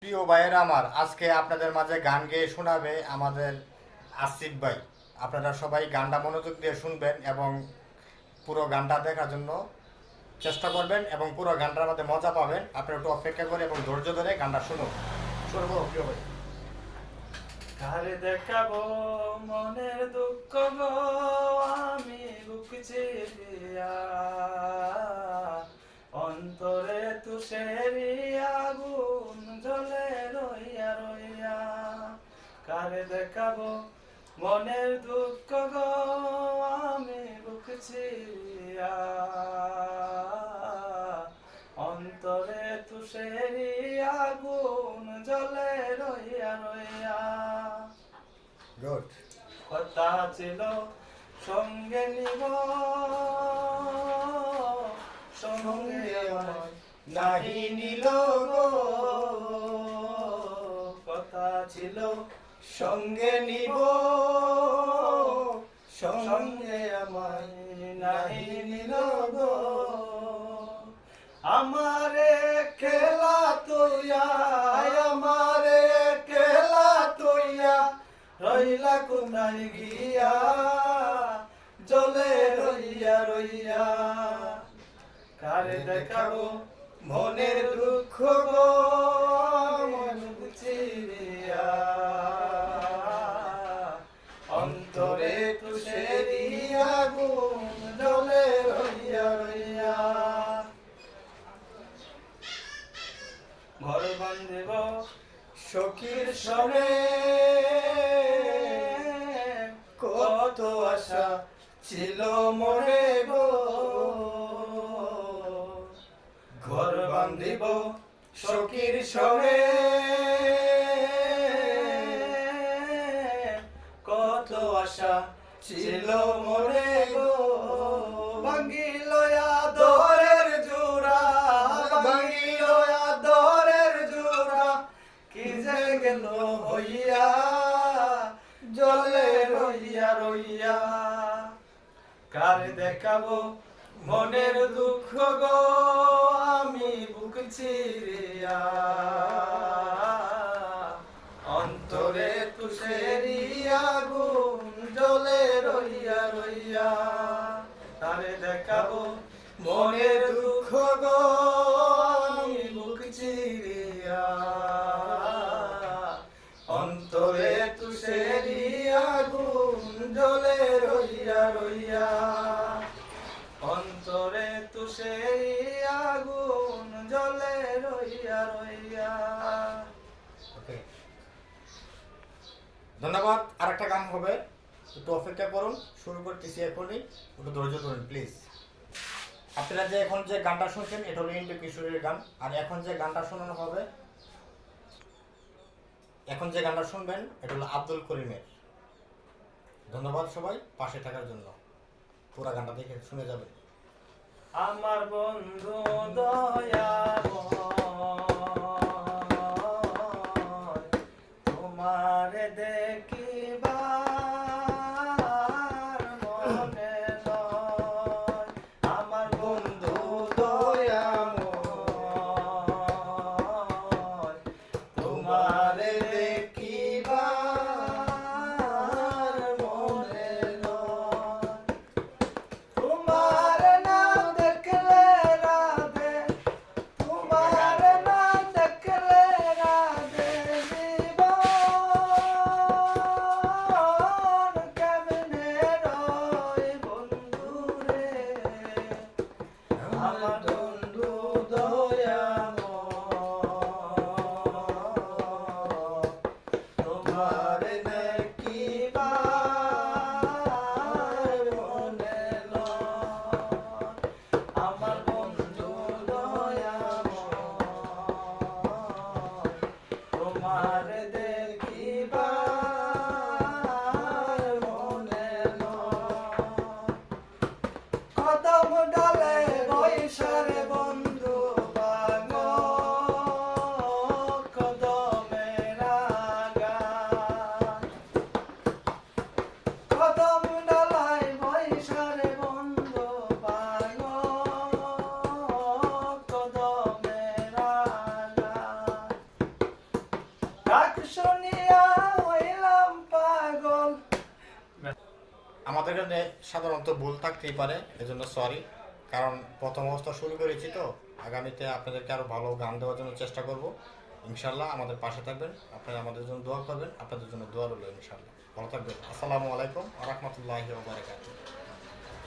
প্রিয় ভাইয়েরা আমার, আজকে আপনাদের মাঝে গান গেয়ে শোনাবে আমাদের আসিফ ভাই। আপনারা সবাই গানটা মনোযোগ দিয়ে শুনবেন এবং পুরো গানটা দেখার জন্য চেষ্টা করবেন এবং পুরো গানটার মধ্যে মজা পাবেন। আপনারা একটু অপেক্ষা করে এবং ধৈর্য ধরে গানটা শুনুন। শুরু করো প্রিয় ভাই। কারে দেখাবো মনের দুঃখ গো, আমি বুক চিরিয়া অন্তরে তুষেরি আগুন জ্বলে রইয়া রইয়া। কারে দেখাবো মনের দুঃখ গো, আমি বুক চিরিয়া অন্তরে তুষেরি আগুন জ্বলে রইয়া রইয়া। গুড। কথা ছিল সঙ্গে নিব, সঙ্গে আমায় নাহি নিল গো। কথা ছিল সঙ্গে নিব, সঙ্গে আমায় নাহি নিল গো। আমারে খেলা তুইয়া, আমারে খেলা তুইয়া রইলা কোথায় গিয়া, জলে রইয়া রইয়া। কারে দেখাবো মনের দুঃখ গো, মন চিরিয়া অন্তরে তুষেরি আগুন জলে রইয়া রইয়া। ঘর বান্ধিব সখীর সনে, কত আশা ছিল মনে গো। ঘর বান্ধিব সখীর সনে, কত আশা ছিল মনে গো। ভাঙ্গিল আদরের জোড়া, ভাঙ্গিল আদরের জোড়া, কি যে গেল হইয়া, জলে রইয়া রইয়া। কারে দেখাবো মনের দুঃখ গো, আমি বুক চিরিয়া অন্তরে তুষেরি আগুন জলে রইয়া রইয়া। তারে দেখাবো মনের দুঃখ গো, আমি বুক চিরিয়া অন্তরে তুষেরি আগুন জলে রইয়া রইয়া। অন্তরে তুষেরি আগুন জলে রইয়া রইয়া। ওকে, ধন্যবাদ। আরেকটা গান হবে, একটু অপেক্ষা করুন। শুরু করতেছি এখনই, একটু ধৈর্য ধরুন প্লিজ। আপনারা যে এখন যে গানটা শুনছেন এটা হলো ইন্দ্র কিশোরের গান, আর এখন যে গানটা শোনানো হবে, এখন যে গানটা শুনবেন এটা হলো আব্দুল করিমের। ধন্যবাদ সবাই পাশে থাকার জন্য। পুরো গানটা দেখে শুনে যাবেন। আমার বন্ধু দয়াময়, তোমারে দেখিবার মনে নয়। আমার বন্ধু দয়াময়, তোমারে দেখিবার মনে নয়। তোমার না দেখলে রাধে, তোমার না দেখলে রাধে, জীবন কেমনে রয় বন্ধু রে। আমার বন্ধু দয়াময়, তোমার দেখিবার মনে নয়। আমার বন্ধু দয়াময়, তোমার দেখিবার মনে নয়। কদম ডালে বৈশারে বন্ধু বাগ, কদমের আগায়। কদম ডালায় বৈশারে বন্ধু বাগ, কদমের আগায়। আমাদের এখানে সাধারণত ভুল থাকতেই পারে, এজন্য সরি। কারণ প্রথম অবস্থা শুরু করেছি তো, আগামীতে আপনাদেরকে আরও ভালো গান দেওয়ার জন্য চেষ্টা করব। ইনশাল্লাহ আমাদের পাশে থাকবেন, আপনারা আমাদের জন্য দোয়া করবেন, আপনাদের জন্য দোয়া রইল ইনশাল্লাহ। ভালো থাকবেন। আসসালামু আলাইকুম ওয়া রাহমাতুল্লাহি ওয়া বারাকাতুহু।